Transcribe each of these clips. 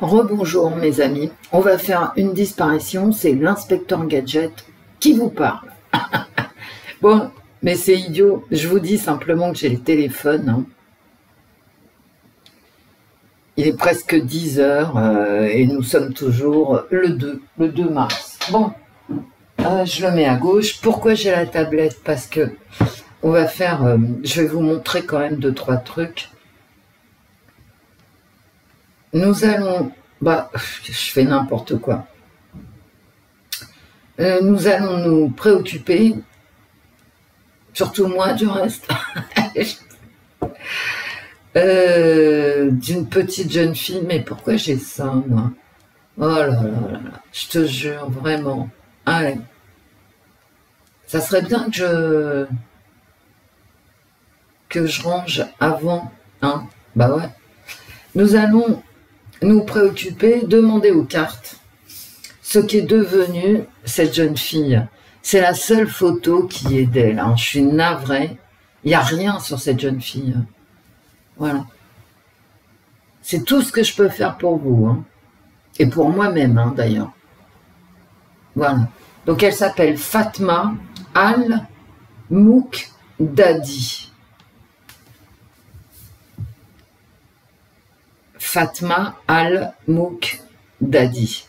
Rebonjour mes amis, on va faire une disparition, c'est l'inspecteur Gadget qui vous parle. Bon, mais c'est idiot, je vous dis simplement que j'ai le téléphone. Hein. Il est presque 10 heures et nous sommes toujours le 2 mars. Bon, je le mets à gauche. Pourquoi j'ai la tablette? Parce que on va faire, je vais vous montrer quand même 2-3 trucs. Nous allons, je fais n'importe quoi. Nous allons nous préoccuper, surtout moi du reste, d'une petite jeune fille. Mais pourquoi j'ai ça, moi? Oh là là là là, je te jure, vraiment. Allez. Ça serait bien que je range avant, hein. Bah ouais. Nous allons nous préoccuper, demander aux cartes ce qu'est devenu cette jeune fille. C'est la seule photo qui est d'elle. Hein. Je suis navrée. Il n'y a rien sur cette jeune fille. Voilà. C'est tout ce que je peux faire pour vous. Hein. Et pour moi-même, hein, d'ailleurs. Voilà. Donc, elle s'appelle Fatma Al-Moukdadi. Fatma Al-Moukdadi.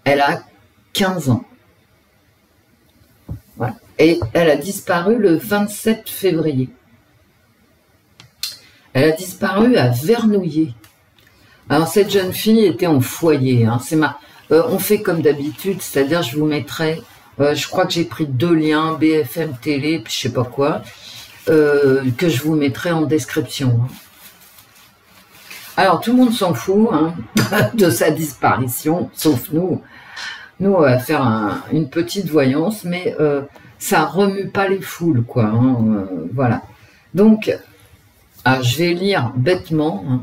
Elle a 15 ans. Voilà. Et elle a disparu le 27 février. Elle a disparu à Vernouillet. Alors, cette jeune fille était en foyer. Hein. On fait comme d'habitude, c'est-à-dire je vous mettrai, je crois que j'ai pris 2 liens, BFM Télé, puis je sais pas quoi, que je vous mettrai en description. Hein. Alors, tout le monde s'en fout hein, de sa disparition, sauf nous. Nous, on va faire une petite voyance, mais ça remue pas les foules, quoi. Hein, voilà. Donc, je vais lire bêtement. Hein,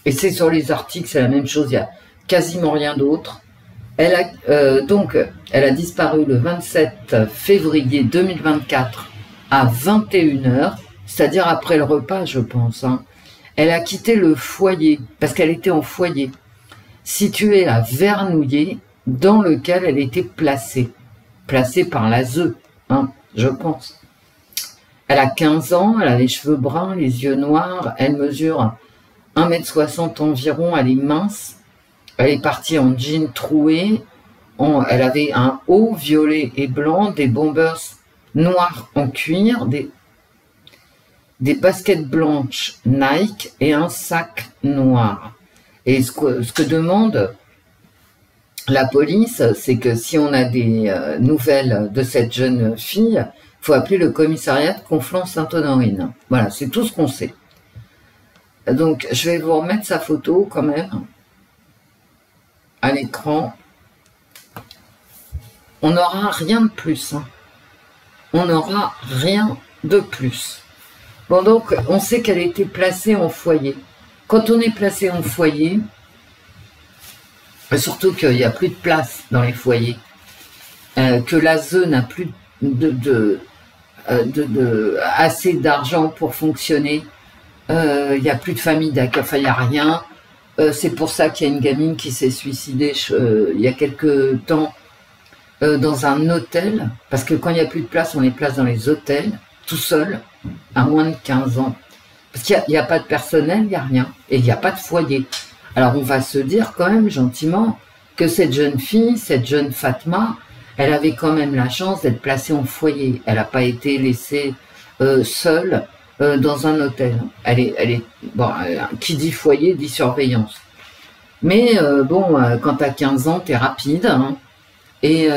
et c'est sur les articles, c'est la même chose, il n'y a quasiment rien d'autre. Elle a disparu le 27 février 2024 à 21 h, c'est-à-dire après le repas, je pense. Hein. Elle a quitté le foyer, parce qu'elle était en foyer, situé à Vernouillet, dans lequel elle était placée par l'ASE, hein, je pense. Elle a 15 ans, elle a les cheveux bruns, les yeux noirs, elle mesure 1,60 m environ, elle est mince, elle est partie en jean troué, elle avait un haut violet et blanc, des bombers noirs en cuir, des baskets blanches Nike et un sac noir. Et ce que demande la police, c'est que si on a des nouvelles de cette jeune fille, il faut appeler le commissariat de Conflans-Sainte-Honorine. Voilà, c'est tout ce qu'on sait. Donc, je vais vous remettre sa photo quand même à l'écran. On n'aura rien de plus. Hein. On n'aura rien de plus. Bon, donc, on sait qu'elle a été placée en foyer. Quand on est placé en foyer, surtout qu'il n'y a plus de place dans les foyers, que l'ASE n'a plus assez d'argent pour fonctionner, il n'y a plus de famille d'accueil, enfin il n'y a rien. C'est pour ça qu'il y a une gamine qui s'est suicidée il y a quelques temps dans un hôtel, parce que quand il n'y a plus de place, on les place dans les hôtels, tout seul, à moins de 15 ans. Parce qu'il n'y a pas de personnel, il n'y a rien, et il n'y a pas de foyer. Alors on va se dire quand même gentiment que cette jeune fille, cette jeune Fatma, elle avait quand même la chance d'être placée en foyer. Elle n'a pas été laissée seule dans un hôtel. Bon, qui dit foyer dit surveillance. Mais quand tu as 15 ans, tu es rapide. Hein, et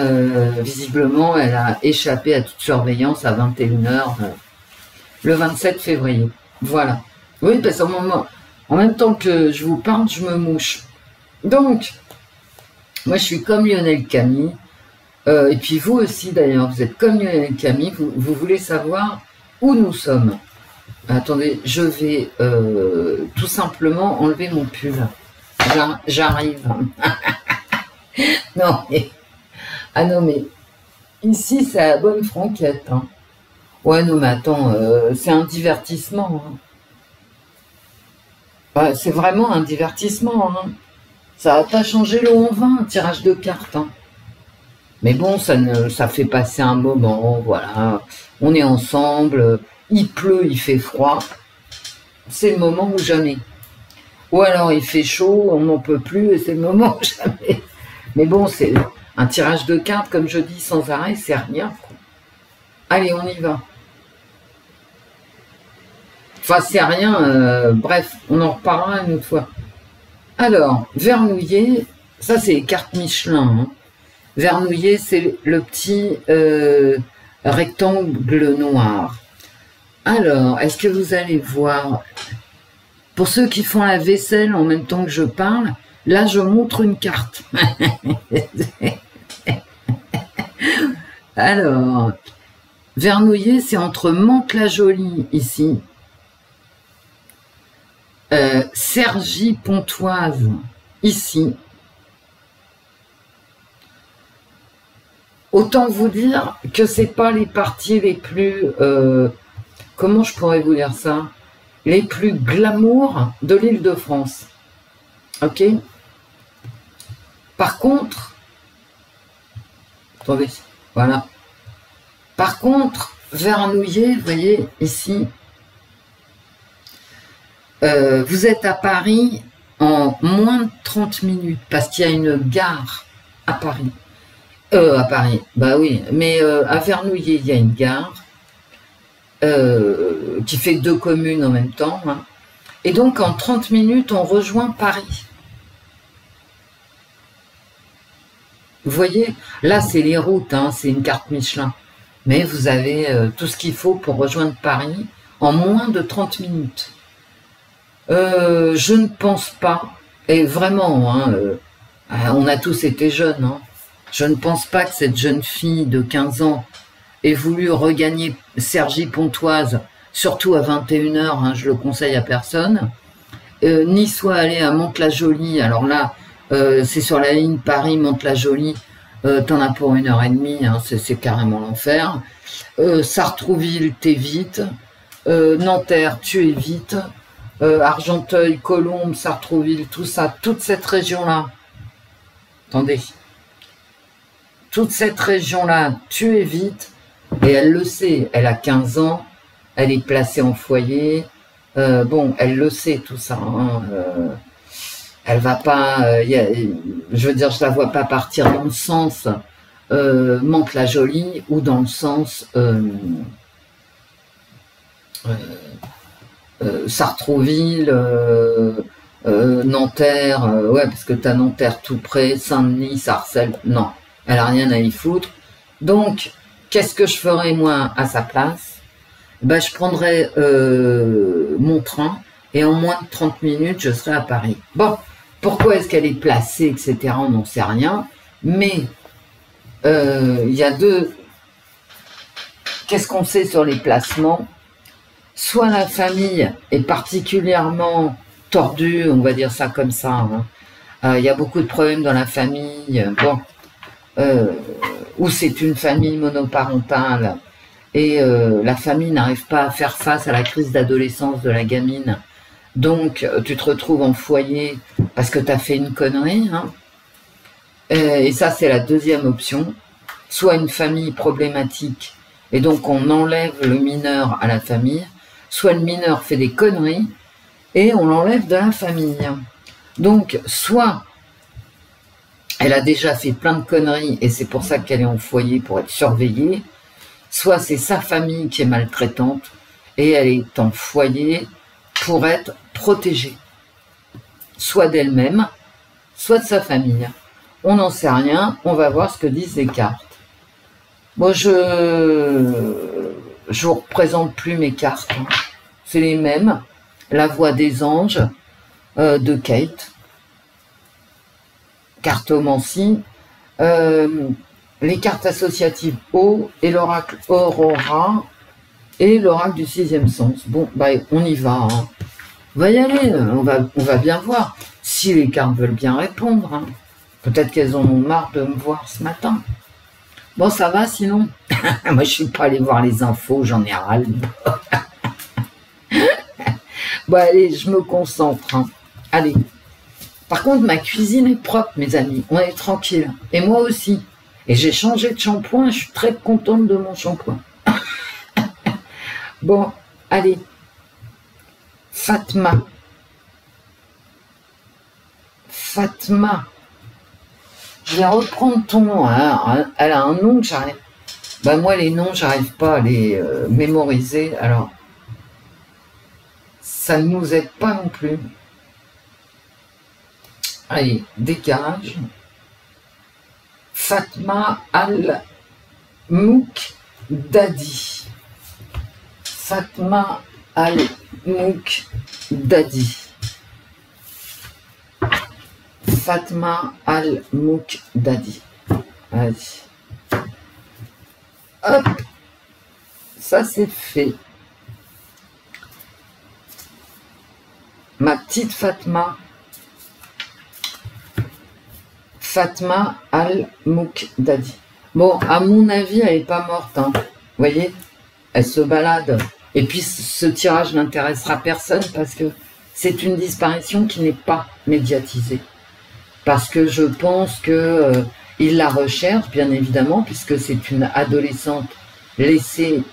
visiblement, elle a échappé à toute surveillance à 21 h le 27 février. Voilà. Oui, parce qu'au moment... En même temps que je vous parle, je me mouche. Donc, moi, je suis comme Lionel Camille. Et puis vous aussi, d'ailleurs, vous êtes comme Lionel Camille. Vous voulez savoir où nous sommes. Attendez, je vais tout simplement enlever mon pull. J'arrive. Non, mais... Ah non, mais... Ici, c'est la bonne franquette. Hein. Ouais, non, mais attends, c'est un divertissement. Hein. C'est vraiment un divertissement. Hein. Ça va pas changer le 11-20, un tirage de cartes. Hein. Mais bon, ça fait passer un moment, voilà. On est ensemble, il pleut, il fait froid. C'est le moment ou jamais. Ou alors il fait chaud, on n'en peut plus et c'est le moment ou jamais. Mais bon, c'est un tirage de cartes, comme je dis sans arrêt, c'est rien. Allez, on y va. Enfin, c'est rien, bref, on en reparlera une autre fois. Alors, Vernouillet, ça c'est les cartes Michelin. Hein. Vernouillet, c'est le petit rectangle noir. Alors, est-ce que vous allez voir, pour ceux qui font la vaisselle en même temps que je parle, là je montre une carte. Alors, Vernouillet, c'est entre Mantes-la-Jolie ici, Cergy-Pontoise ici. Autant vous dire que c'est pas les parties les plus, comment je pourrais vous dire ça, les plus glamour de l'Île-de-France. Ok. Par contre, attendez, voilà. Par contre, Vernouillet, vous voyez ici, vous êtes à Paris en moins de 30 minutes parce qu'il y a une gare à Paris. À Paris, bah oui, mais à Vernouillet, il y a une gare qui fait 2 communes en même temps. Hein. Et donc, en 30 minutes, on rejoint Paris. Vous voyez, là, c'est les routes, hein, c'est une carte Michelin. Mais vous avez tout ce qu'il faut pour rejoindre Paris en moins de 30 minutes. Je ne pense pas, et vraiment, hein, on a tous été jeunes, hein, je ne pense pas que cette jeune fille de 15 ans ait voulu regagner Cergy-Pontoise, surtout à 21 h, hein, je le conseille à personne, ni soit allée à Mantes-la-Jolie, alors là, c'est sur la ligne Paris-Mantes-la-Jolie, t'en as pour 1h30, hein, c'est carrément l'enfer. Sartrouville, t'es vite. Nanterre, tu es vite. Argenteuil, Colombes, Sartrouville, tout ça, toute cette région-là. Attendez. Toute cette région-là, tu es vite. Et elle le sait, elle a 15 ans, elle est placée en foyer. Bon, elle le sait tout ça. Hein, elle va pas, je veux dire, je la vois pas partir dans le sens Mantes-la-Jolie ou dans le sens Sartrouville, Nanterre, ouais, parce que tu as Nanterre tout près, Saint-Denis, Sarcelles, non, elle a rien à y foutre. Donc, qu'est-ce que je ferais moi à sa place? Ben, je prendrais mon train et en moins de 30 minutes, je serai à Paris. Bon, pourquoi est-ce qu'elle est placée, etc., on n'en sait rien, mais il y a deux... Qu'est-ce qu'on sait sur les placements? Soit la famille est particulièrement tordue, on va dire ça comme ça, hein. Y a beaucoup de problèmes dans la famille, bon, ou c'est une famille monoparentale, et la famille n'arrive pas à faire face à la crise d'adolescence de la gamine, donc tu te retrouves en foyer parce que tu as fait une connerie, hein. Et ça c'est la deuxième option, soit une famille problématique, et donc on enlève le mineur à la famille, soit le mineur fait des conneries, et on l'enlève de la famille. Donc, soit elle a déjà fait plein de conneries, et c'est pour ça qu'elle est en foyer pour être surveillée, soit c'est sa famille qui est maltraitante, et elle est en foyer pour être protégée, soit d'elle-même, soit de sa famille. On n'en sait rien, on va voir ce que disent les cartes. Moi, je vous représente plus mes cartes, hein. C'est les mêmes. La voix des anges de Kate, cartomancie, les cartes associatives O et l'oracle Aurora et l'oracle du 6e sens. Bon, bah, on y va. Hein. On va y aller, on va bien voir si les cartes veulent bien répondre. Hein. Peut-être qu'elles en ont marre de me voir ce matin. Bon, ça va sinon. Moi, je suis pas allé voir les infos, j'en ai ras le bol. Bon, allez, je me concentre. Hein. Allez. Par contre, ma cuisine est propre, mes amis. On est tranquille. Et moi aussi. Et j'ai changé de shampoing. Je suis très contente de mon shampoing. Bon, allez. Fatma. Fatma. Je vais reprendre ton nom. Hein. Elle a un nom que j'arrive... Ben moi, les noms, j'arrive pas à les mémoriser. Alors, ça ne nous aide pas non plus. Allez, dégage. Fatma Al-Moukdadi. Fatma Al-Moukdadi. Fatma Al-Moukdadi. Vas-y. Hop. Ça, c'est fait. Ma petite Fatma. Fatma Al-Moukdadi. Bon, à mon avis, elle n'est pas morte. Hein. Vous voyez, elle se balade. Et puis, ce tirage n'intéressera personne parce que c'est une disparition qui n'est pas médiatisée. Parce que je pense que il la recherche, bien évidemment, puisque c'est une adolescente laissée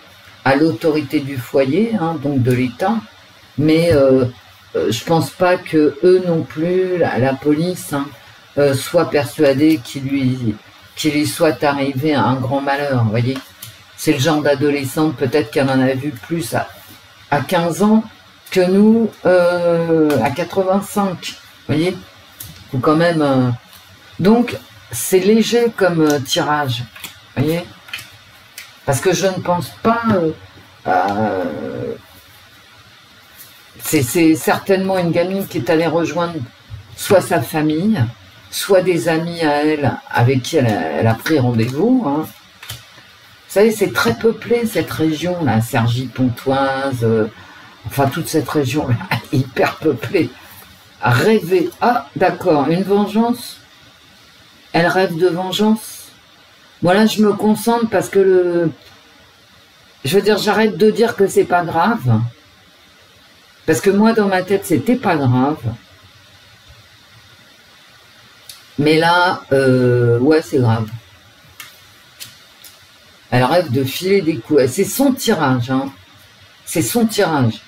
à l'autorité du foyer, hein, donc de l'État. Mais je pense pas que eux non plus, la police... Hein, soit persuadé qu'il lui soit arrivé un grand malheur, vous voyez. C'est le genre d'adolescente, peut-être qu'elle en a vu plus à 15 ans que nous à 85, vous voyez. Faut quand même... Donc, c'est léger comme tirage, vous voyez. Parce que je ne pense pas... c'est certainement une gamine qui est allée rejoindre soit sa famille, soit des amis à elle avec qui elle a pris rendez-vous. Hein. Vous savez, c'est très peuplé cette région-là, Cergy-Pontoise, enfin toute cette région-là, hyper peuplée. Rêver. Ah, d'accord, une vengeance. Elle rêve de vengeance. Voilà, je me concentre parce que je veux dire, j'arrête de dire que c'est pas grave. Parce que moi, dans ma tête, c'était pas grave. Mais là, ouais, c'est grave. Elle rêve de filer des coups. C'est son tirage, hein. C'est son tirage.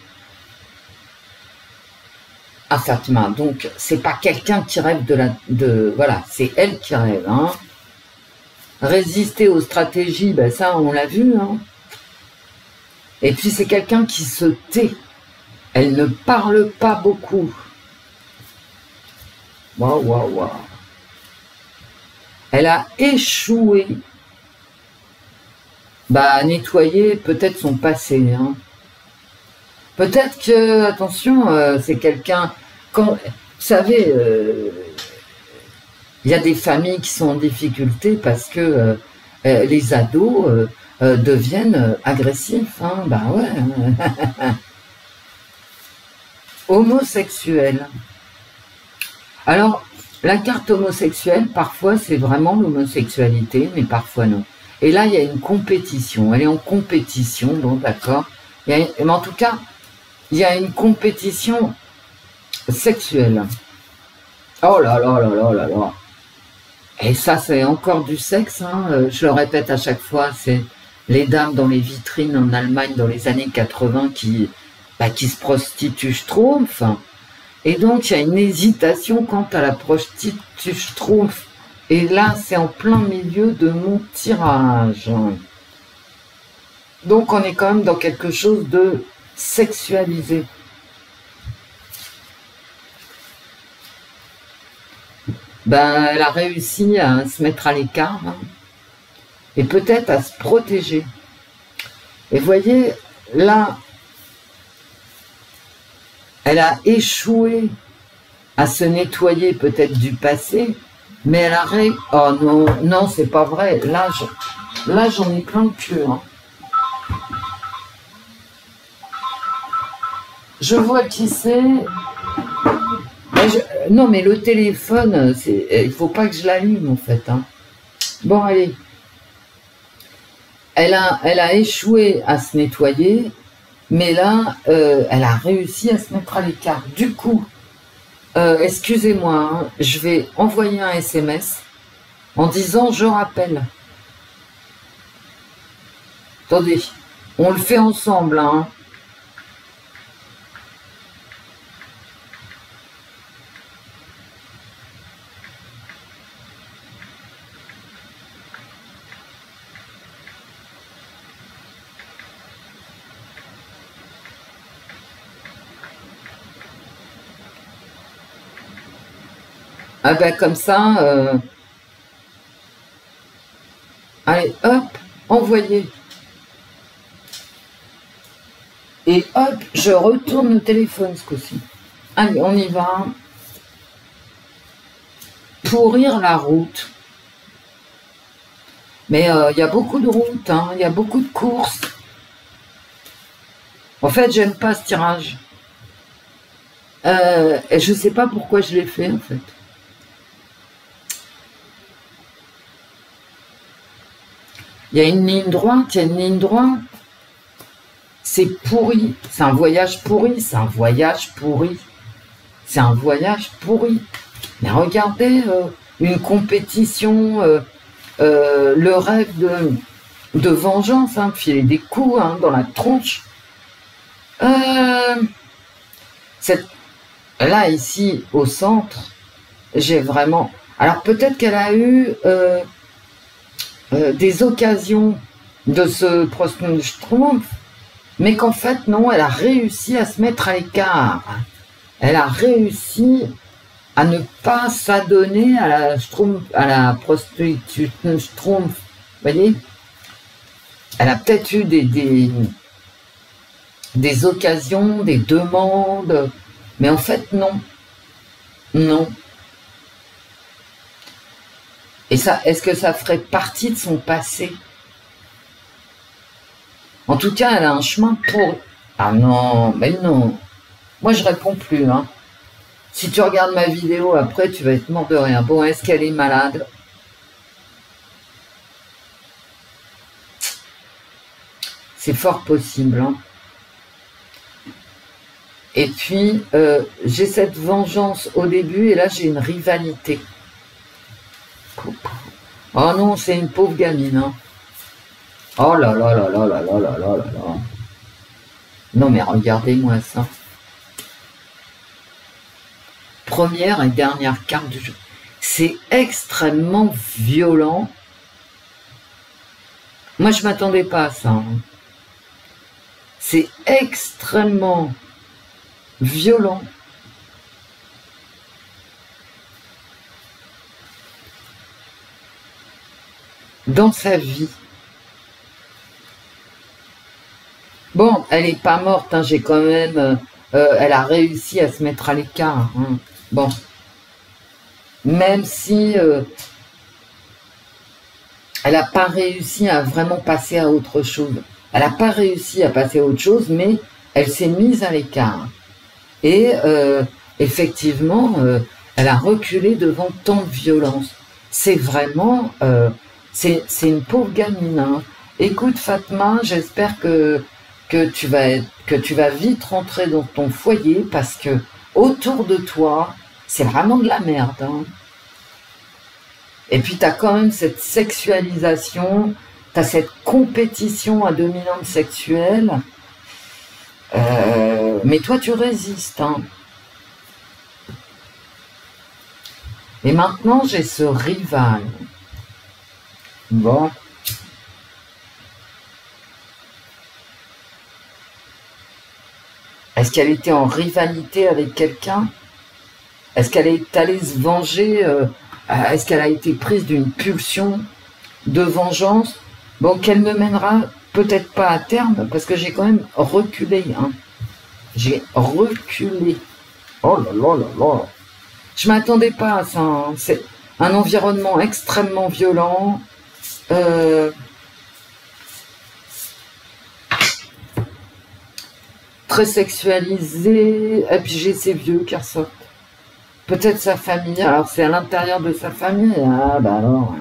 À Fatma. Donc, c'est pas quelqu'un qui rêve voilà, c'est elle qui rêve, hein. Résister aux stratégies, ben ça, on l'a vu, hein. Et puis, c'est quelqu'un qui se tait. Elle ne parle pas beaucoup. Waouh, waouh, waouh. Elle a échoué à nettoyer peut-être son passé. Hein. Peut-être que, attention, c'est quelqu'un... Vous savez, il y a des familles qui sont en difficulté parce que les ados deviennent agressifs. Hein. Bah ouais. Homosexuel. Alors... La carte homosexuelle, parfois, c'est vraiment l'homosexualité, mais parfois non. Et là, il y a une compétition. Elle est en compétition, bon, d'accord. Mais en tout cas, il y a une compétition sexuelle. Oh là là là là là là. Et ça, c'est encore du sexe. Hein. Je le répète à chaque fois, c'est les dames dans les vitrines en Allemagne dans les années 80 qui se prostituent, je trouve. Et donc, il y a une hésitation quant à la prostitution, je trouve. Et là, c'est en plein milieu de mon tirage. Donc, on est quand même dans quelque chose de sexualisé. Elle a réussi à se mettre à l'écart. Hein, et peut-être à se protéger. Et vous voyez, là... Elle a échoué à se nettoyer peut-être du passé, mais elle a Oh non, non, c'est pas vrai. Là, j'en ai plein le cul. Hein. Je vois qui c'est. Non, mais le téléphone, il faut pas que je l'allume en fait. Hein. Bon, allez. Elle a échoué à se nettoyer. Mais là, elle a réussi à se mettre à l'écart. Du coup, Excusez-moi, hein, je vais envoyer un SMS en disant je rappelle. Attendez, on le fait ensemble, hein. Ah ben comme ça, allez, hop, envoyé. Et hop, je retourne le téléphone ce coup-ci. Allez, on y va. Pourrir la route. Mais il y a beaucoup de routes, hein, il y a beaucoup de courses. En fait, j'aime pas ce tirage. Et je sais pas pourquoi je l'ai fait, en fait. Il y a une ligne droite, il y a une ligne droite. C'est pourri. C'est un voyage pourri, c'est un voyage pourri. C'est un voyage pourri. Mais regardez, une compétition, le rêve de vengeance, hein, filer des coups hein, dans la tronche. Là, ici, au centre, j'ai vraiment... Alors, peut-être qu'elle a eu des occasions de se Schtroumpf, mais qu'en fait, non, elle a réussi à se mettre à l'écart. Elle a réussi à ne pas s'adonner à la prostituée Schtroumpf. Vous voyez? Elle a peut-être eu des occasions, des demandes, mais en fait, non. Non. Et ça, est-ce que ça ferait partie de son passé? En tout cas, elle a un chemin pour... Ah non, mais non. Moi, je réponds plus, hein. Si tu regardes ma vidéo après, tu vas être mort de rire. Bon, est-ce qu'elle est malade? C'est fort possible, hein. Et puis, j'ai cette vengeance au début, et là, j'ai une rivalité. Oh non, c'est une pauvre gamine, hein. Oh là là là là là là là là là là. Non, mais regardez-moi ça. Première et dernière carte du jeu. C'est extrêmement violent. Moi, je m'attendais pas à ça, hein. C'est extrêmement violent. Dans sa vie. Bon, elle n'est pas morte, hein, j'ai quand même... elle a réussi à se mettre à l'écart. Hein. Bon. Même si elle n'a pas réussi à vraiment passer à autre chose. Elle n'a pas réussi à passer à autre chose, mais elle s'est mise à l'écart. Et effectivement, elle a reculé devant tant de violence. C'est vraiment... c'est une pauvre gamine. Hein. Écoute Fatma, j'espère que tu vas vite rentrer dans ton foyer parce que autour de toi, c'est vraiment de la merde. Hein. Et puis tu as quand même cette sexualisation, tu as cette compétition à dominante sexuelle. Mais toi, tu résistes. Hein. Et maintenant, j'ai ce rival. Bon. Est-ce qu'elle était en rivalité avec quelqu'un? Est-ce qu'elle est allée se venger? Est-ce qu'elle a été prise d'une pulsion de vengeance? Bon, qu'elle ne mènera peut-être pas à terme, parce que j'ai quand même reculé. Hein. J'ai reculé. Oh là là là là. Je m'attendais pas à ça. Hein. C'est un environnement extrêmement violent. Très sexualisé. Et puis j'ai ces vieux qui ressortent. Peut-être sa famille. Alors c'est à l'intérieur de sa famille. Ah bah alors...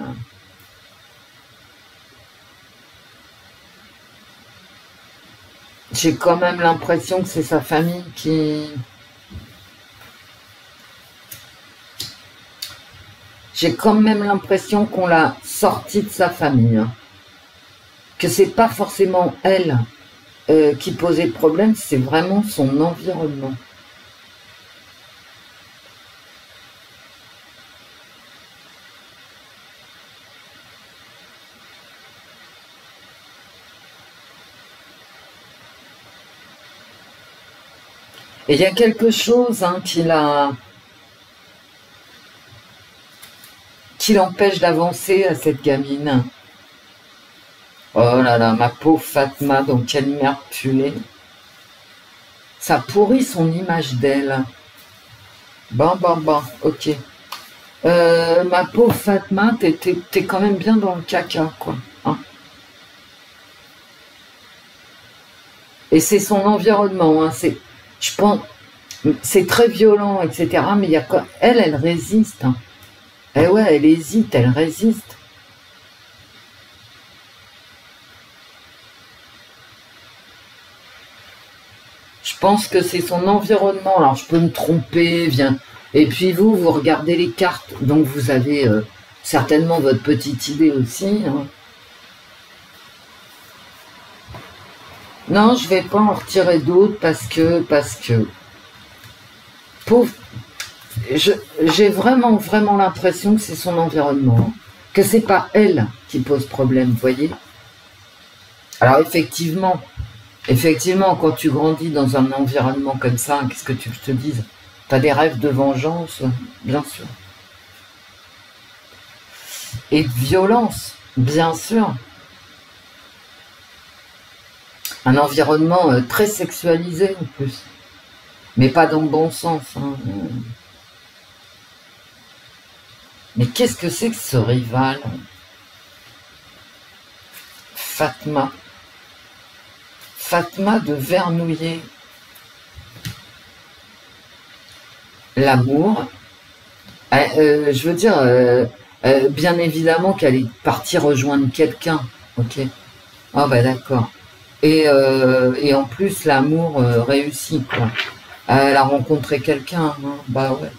J'ai quand même l'impression que c'est sa famille j'ai quand même l'impression qu'on l'a sortie de sa famille. Hein. Que c'est pas forcément elle qui posait le problème, c'est vraiment son environnement. Et il y a quelque chose hein, qui l'empêche d'avancer à cette gamine. Oh là là, ma pauvre Fatma, donc quelle merde puée. Ça pourrit son image d'elle. Bon, ok. Ma pauvre Fatma, t'es quand même bien dans le caca, quoi. Hein. Et c'est son environnement, hein, je pense, c'est très violent, etc. Mais il y a quoi, elle résiste. Hein. Eh ouais, elle hésite, elle résiste. Je pense que c'est son environnement. Alors, je peux me tromper, viens. Et puis vous regardez les cartes. Donc, vous avez certainement votre petite idée aussi. Hein. Non, je vais pas en retirer d'autres parce que, pauvre, j'ai vraiment l'impression que c'est son environnement, que c'est pas elle qui pose problème, vous voyez. Alors effectivement, quand tu grandis dans un environnement comme ça, qu'est-ce que tu te dises? T'as des rêves de vengeance, bien sûr. Et de violence, bien sûr. Un environnement très sexualisé en plus. Mais pas dans le bon sens. Hein. Mais qu'est-ce que c'est que ce rival? Fatma. Fatma de Vernouillet. L'amour. Je veux dire, bien évidemment qu'elle est partie rejoindre quelqu'un. Ok. Ah bah d'accord. Et en plus, l'amour réussit, quoi. Elle a rencontré quelqu'un, hein. Bah ouais.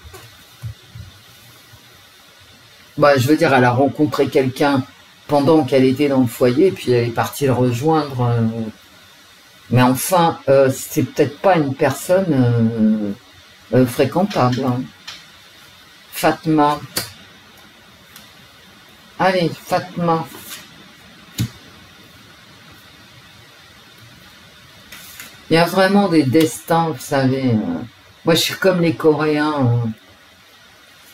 Bah, je veux dire, elle a rencontré quelqu'un pendant qu'elle était dans le foyer, puis elle est partie le rejoindre. Mais enfin, c'est peut-être pas une personne fréquentable. Hein. Fatma. Allez, Fatma. Il y a vraiment des destins, vous savez. Moi, je suis comme les Coréens.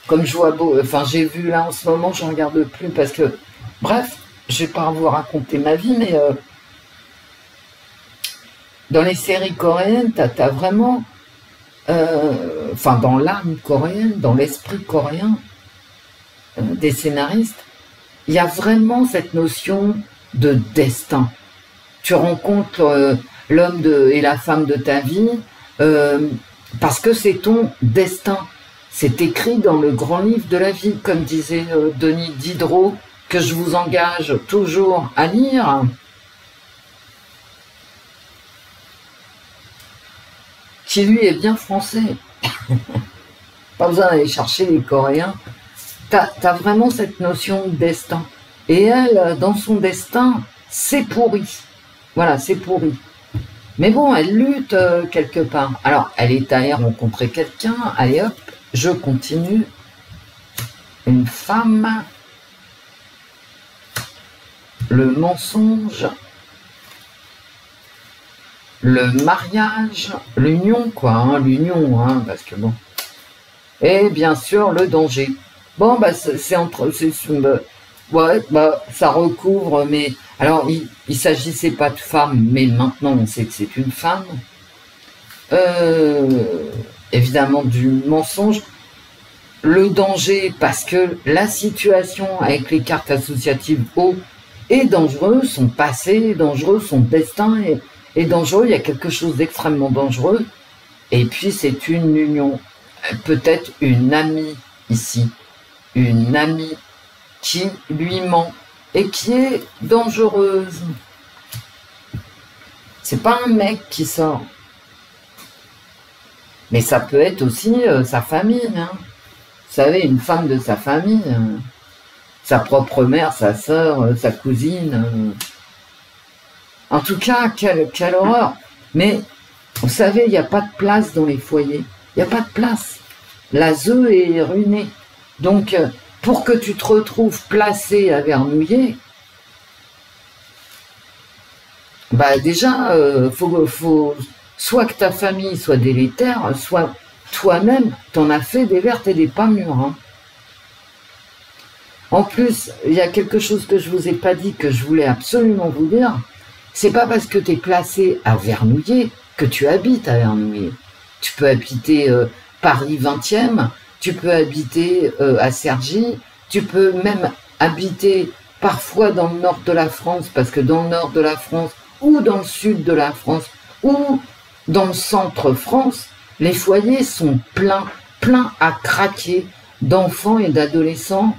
Comme je vois beau, enfin, j'ai vu là en ce moment, je regarde plus parce que, bref, je vais pas vous raconter ma vie, mais dans les séries coréennes, t'as vraiment, enfin, dans l'âme coréenne, dans l'esprit coréen des scénaristes, il y a vraiment cette notion de destin. Tu rencontres l'homme et la femme de ta vie parce que c'est ton destin. C'est écrit dans le grand livre de la vie, comme disait Denis Diderot, que je vous engage toujours à lire. Qui lui est bien français. Pas besoin d'aller chercher les Coréens. T'as vraiment cette notion de destin. Et elle, dans son destin, c'est pourri. Voilà, c'est pourri. Mais bon, elle lutte quelque part. Alors, elle est allée rencontrer quelqu'un. Allez hop, je continue. Une femme. Le mensonge. Le mariage. L'union, quoi. Hein, l'union, hein, parce que bon. Et bien sûr, le danger. Bon, bah, c'est entre... ouais, bah, ça recouvre, mais... Alors, il s'agissait pas de femme, mais maintenant, on sait que c'est une femme. Évidemment, du mensonge. Le danger, parce que la situation avec les cartes associatives haut est dangereuse, son passé est dangereux, son destin est dangereux, il y a quelque chose d'extrêmement dangereux. Et puis, c'est une union. Peut-être une amie ici. Une amie qui lui ment et qui est dangereuse. C'est pas un mec qui sort. Mais ça peut être aussi sa famille. Hein. savez, une femme de sa famille, sa propre mère, sa sœur, sa cousine. En tout cas, quelle horreur. Mais, vous savez, il n'y a pas de place dans les foyers. Il n'y a pas de place. La ZEU est ruinée. Donc, pour que tu te retrouves placé à Vernouillet, bah déjà, faut soit que ta famille soit délétère, soit toi-même, t'en as fait des vertes et des pas mûres. Hein. En plus, il y a quelque chose que je vous ai pas dit, que je voulais absolument vous dire. C'est pas parce que tu es placé à Vernouillet que tu habites à Vernouillet. Tu peux habiter Paris 20e, tu peux habiter à Cergy, tu peux même habiter parfois dans le nord de la France, parce que dans le nord de la France, ou dans le sud de la France, ou dans le centre France, les foyers sont pleins à craquer d'enfants et d'adolescents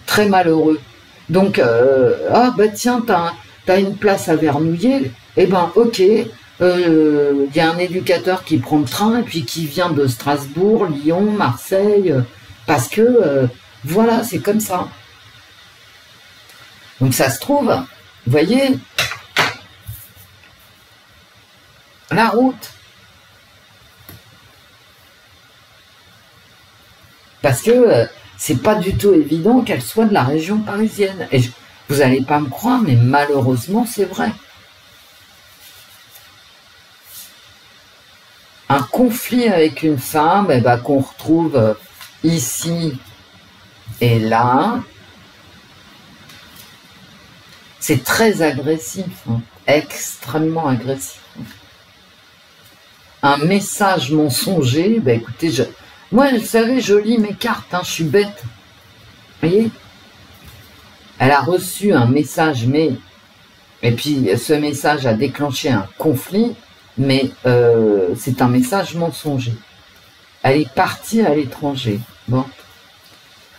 très malheureux. Donc, ah bah tiens, t'as une place à Vernouillet, eh ben ok, y a un éducateur qui prend le train et puis qui vient de Strasbourg, Lyon, Marseille, parce que voilà, c'est comme ça. Donc ça se trouve, vous voyez, la route. Parce que c'est pas du tout évident qu'elle soit de la région parisienne. Et vous n'allez pas me croire, mais malheureusement, c'est vrai. Un conflit avec une femme, eh ben, qu'on retrouve ici et là, c'est très agressif, hein, extrêmement agressif. Un message mensonger, ben écoutez, moi, vous savez, je lis mes cartes, hein, je suis bête. Vous voyez? Elle a reçu un message, mais... Et puis, ce message a déclenché un conflit, mais c'est un message mensonger. Elle est partie à l'étranger. Bon.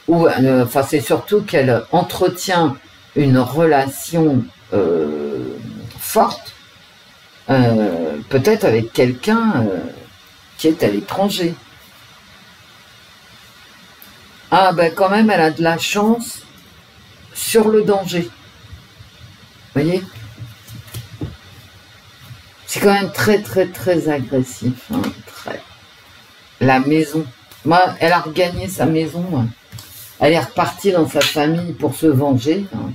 Ou, enfin, c'est surtout qu'elle entretient une relation forte, peut-être avec quelqu'un qui est à l'étranger. Ah ben quand même, elle a de la chance sur le danger. Vous voyez? C'est quand même très agressif. Hein, très. La maison. Moi, elle a regagné sa maison. Hein. Elle est repartie dans sa famille pour se venger. Hein.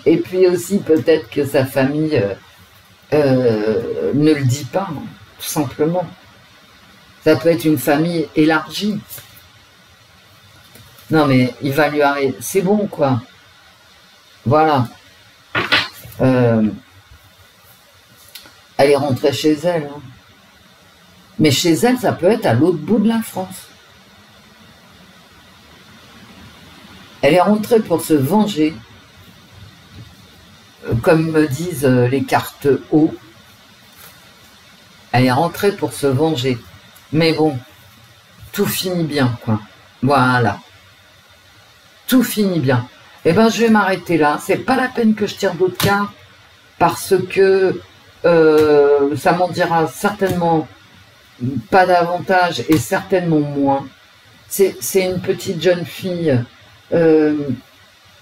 Et puis aussi, peut-être que sa famille ne le dit pas, hein, tout simplement. Ça peut être une famille élargie. Non, mais il va lui arriver. C'est bon, quoi. Voilà. Elle est rentrée chez elle. Hein. Mais chez elle, ça peut être à l'autre bout de la France. Elle est rentrée pour se venger. Comme me disent les cartes haut. Elle est rentrée pour se venger. Mais bon, tout finit bien, quoi. Voilà. Tout finit bien. Eh ben, je vais m'arrêter là. C'est pas la peine que je tire d'autres cartes, parce que ça m'en dira certainement pas davantage et certainement moins. C'est une petite jeune fille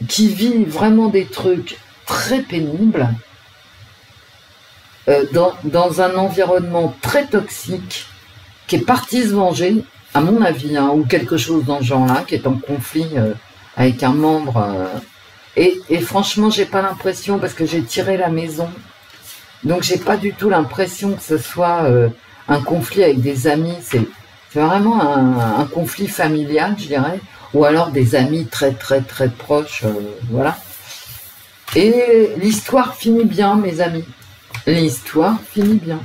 qui vit vraiment des trucs très pénibles dans un environnement très toxique, qui est partie se venger, à mon avis, hein, ou quelque chose dans ce genre-là, qui est en conflit avec un membre. Et franchement, j'ai pas l'impression, parce que j'ai tiré la maison, donc j'ai pas du tout l'impression que ce soit un conflit avec des amis. C'est vraiment un conflit familial, je dirais, ou alors des amis très proches, voilà. Et l'histoire finit bien, mes amis. L'histoire finit bien.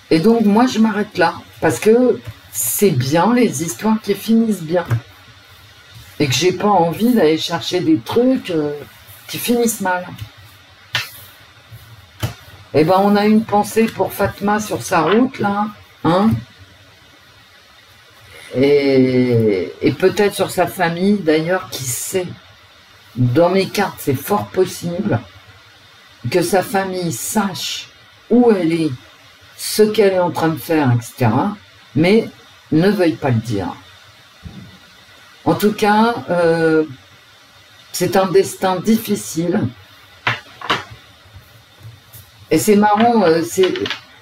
Et donc, moi, je m'arrête là. Parce que c'est bien les histoires qui finissent bien. Et que j'ai pas envie d'aller chercher des trucs qui finissent mal. Eh ben, on a une pensée pour Fatma sur sa route, là. Hein, et peut-être sur sa famille, d'ailleurs, qui sait. Dans mes cartes, c'est fort possible que sa famille sache où elle est, ce qu'elle est en train de faire, etc. mais ne veuille pas le dire. En tout cas, c'est un destin difficile. Et c'est marrant, c'est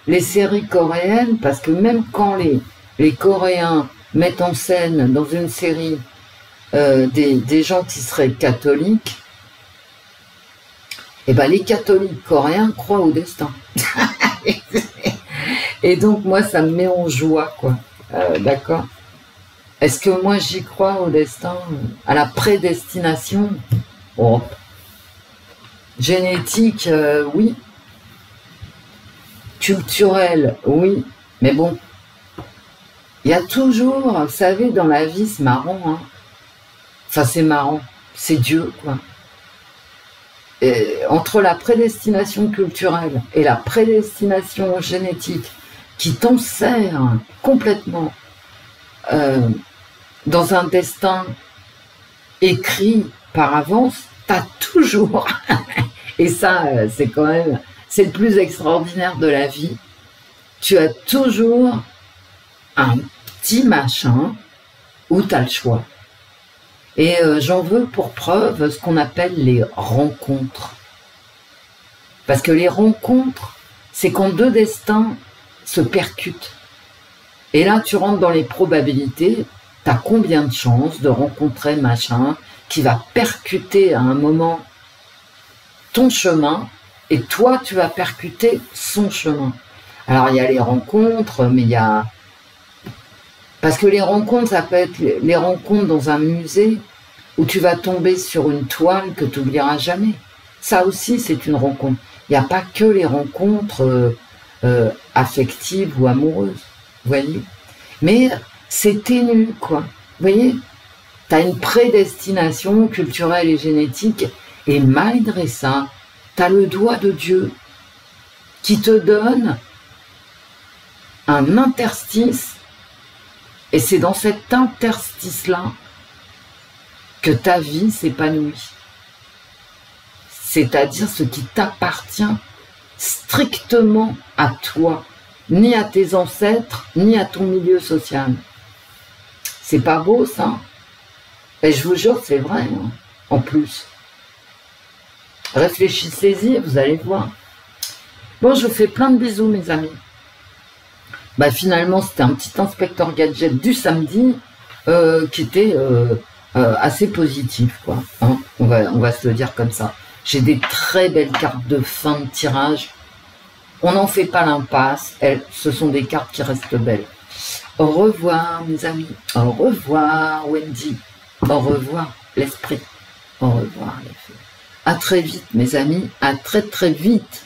les séries coréennes, parce que même quand les Coréens mettent en scène dans une série des gens qui seraient catholiques, et ben les catholiques coréens croient au destin. Et donc moi ça me met en joie, quoi. D'accord. Est-ce que moi j'y crois au destin, à la prédestination? Oh. Génétique, oui. Culturel, oui. Mais bon, il y a toujours, vous savez, dans la vie, c'est marrant, hein. Enfin, c'est marrant, c'est Dieu, quoi. Et entre la prédestination culturelle et la prédestination génétique, qui t'en sert complètement dans un destin écrit par avance, t'as toujours, et ça, c'est quand même, c'est le plus extraordinaire de la vie, tu as toujours un petit machin où t'as le choix. Et j'en veux pour preuve ce qu'on appelle les rencontres. Parce que les rencontres, c'est quand deux destins se percutent. Et là, tu rentres dans les probabilités, t'as combien de chances de rencontrer machin qui va percuter à un moment ton chemin, et toi, tu vas percuter son chemin. Alors, il y a les rencontres, mais il y a... Parce que les rencontres, ça peut être les rencontres dans un musée où tu vas tomber sur une toile que tu n'oublieras jamais. Ça aussi, c'est une rencontre. Il n'y a pas que les rencontres affectives ou amoureuses, vous voyez. Mais c'est ténu, quoi. Vous voyez, tu as une prédestination culturelle et génétique, et malgré ça, tu as le doigt de Dieu qui te donne un interstice. Et c'est dans cet interstice-là que ta vie s'épanouit. C'est-à-dire ce qui t'appartient strictement à toi, ni à tes ancêtres, ni à ton milieu social. C'est pas beau, ça? Et je vous jure, c'est vrai, hein, en plus. Réfléchissez-y, vous allez voir. Bon, je vous fais plein de bisous, mes amis. Bah, finalement, c'était un petit inspecteur gadget du samedi qui était assez positif, quoi. Hein, on va se le dire comme ça. J'ai des très belles cartes de fin de tirage. On n'en fait pas l'impasse. Ce sont des cartes qui restent belles. Au revoir, mes amis. Au revoir, Wendy. Au revoir, l'esprit. Au revoir, les fées. À très vite, mes amis. À très, très vite.